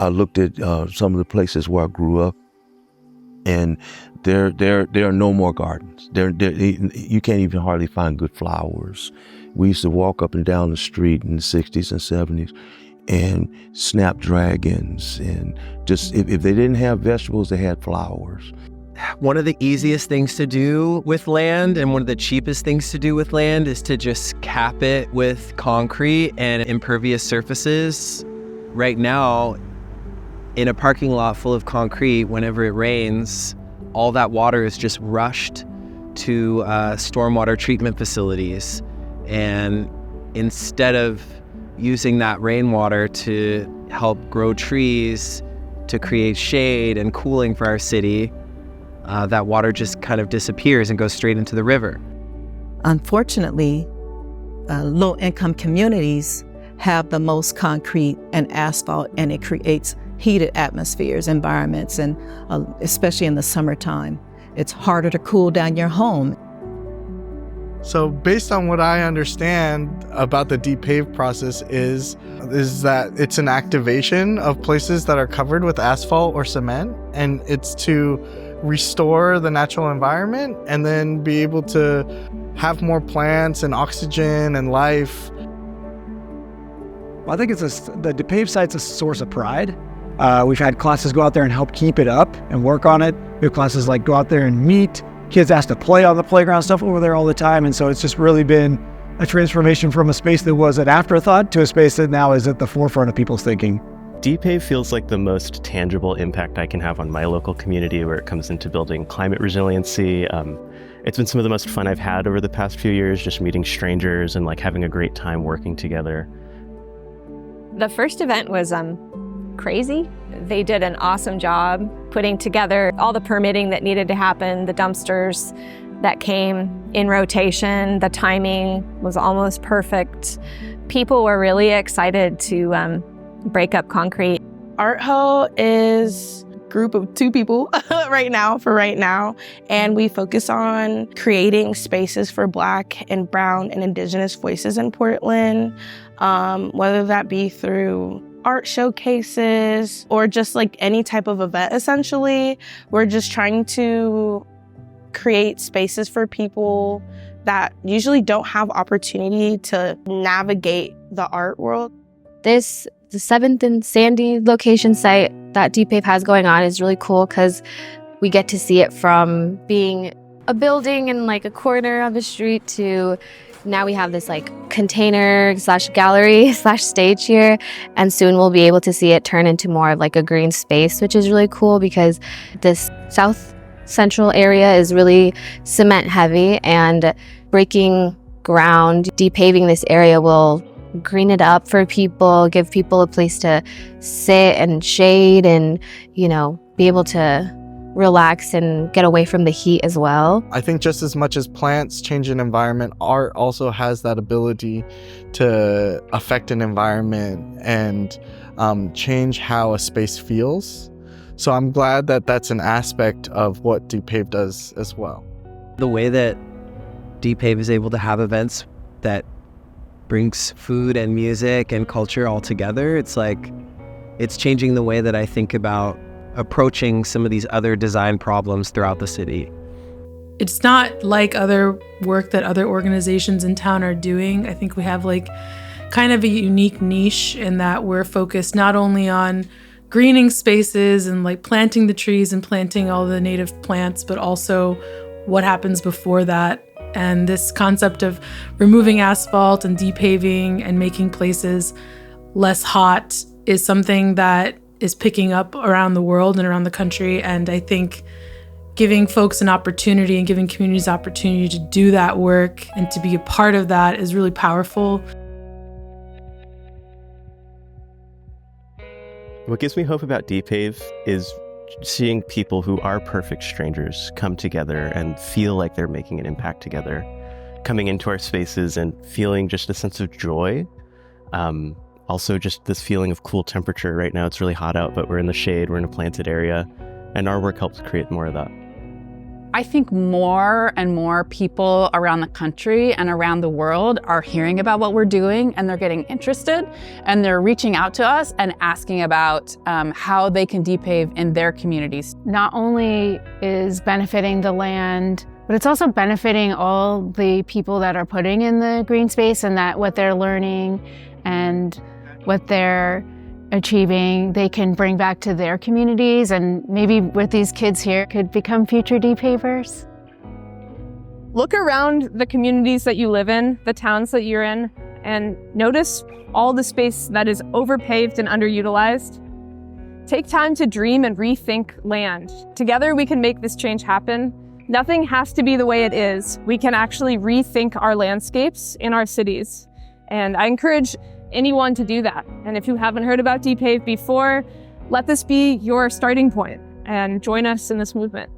I looked at some of the places where I grew up, and there are no more gardens. You can't even hardly find good flowers. We used to walk up and down the street in the 60s and 70s and snapdragons, and just if they didn't have vegetables, they had flowers. One of the easiest things to do with land and one of the cheapest things to do with land is to just cap it with concrete and impervious surfaces. Right now, in a parking lot full of concrete, whenever it rains, all that water is just rushed to stormwater treatment facilities. And instead of using that rainwater to help grow trees, to create shade and cooling for our city, that water just kind of disappears and goes straight into the river. Unfortunately, low-income communities have the most concrete and asphalt, and it creates heated atmospheres, environments, and especially in the summertime. It's harder to cool down your home. So based on what I understand about the Depave process is that it's an activation of places that are covered with asphalt or cement, and it's to restore the natural environment and then be able to have more plants and oxygen and life. Well, I think the Depave site's a source of pride. We've had classes go out there and help keep it up and work on it. We have classes like go out there and meet. Kids asked to play on the playground stuff over there all the time. And so it's just really been a transformation from a space that was an afterthought to a space that now is at the forefront of people's thinking. Depave feels like the most tangible impact I can have on my local community where it comes into building climate resiliency. It's been some of the most fun I've had over the past few years, just meeting strangers and like having a great time working together. The first event was crazy. They did an awesome job putting together all the permitting that needed to happen, the dumpsters that came in rotation, the timing was almost perfect. People were really excited to break up concrete. Art Ho is a group of 2 people right now, and we focus on creating spaces for Black and Brown and Indigenous voices in Portland, whether that be through art showcases or just like any type of event. Essentially, we're just trying to create spaces for people that usually don't have opportunity to navigate the art world. The 7th and Sandy location site that Depave has going on is really cool because we get to see it from being a building in like a corner of the street to now we have this like container / gallery / stage here, and soon we'll be able to see it turn into more of like a green space, which is really cool because this south central area is really cement heavy, and breaking ground, depaving this area will green it up for people, give people a place to sit and shade and, be able to relax and get away from the heat as well. I think just as much as plants change an environment, art also has that ability to affect an environment and change how a space feels. So I'm glad that that's an aspect of what Depave does as well. The way that Depave is able to have events that brings food and music and culture all together, it's changing the way that I think about approaching some of these other design problems throughout the city. It's not like other work that other organizations in town are doing. I think we have kind of a unique niche in that we're focused not only on greening spaces and planting the trees and planting all the native plants, but also what happens before that. And this concept of removing asphalt and depaving and making places less hot is something that is picking up around the world and around the country. And I think giving folks an opportunity and giving communities opportunity to do that work and to be a part of that is really powerful. What gives me hope about Depave is seeing people who are perfect strangers come together and feel like they're making an impact together, coming into our spaces and feeling just a sense of joy. Also just this feeling of cool temperature. Right now it's really hot out, but we're in the shade, we're in a planted area, and our work helps create more of that. I think more and more people around the country and around the world are hearing about what we're doing, and they're getting interested, and they're reaching out to us and asking about how they can depave in their communities. Not only is benefiting the land, but it's also benefiting all the people that are putting in the green space, and that what they're learning and what they're achieving, they can bring back to their communities, and maybe with these kids here could become future depavers. Look around the communities that you live in, the towns that you're in, and notice all the space that is overpaved and underutilized. Take time to dream and rethink land. Together we can make this change happen. Nothing has to be the way it is. We can actually rethink our landscapes in our cities. And I encourage anyone to do that. And if you haven't heard about Depave before, let this be your starting point and join us in this movement.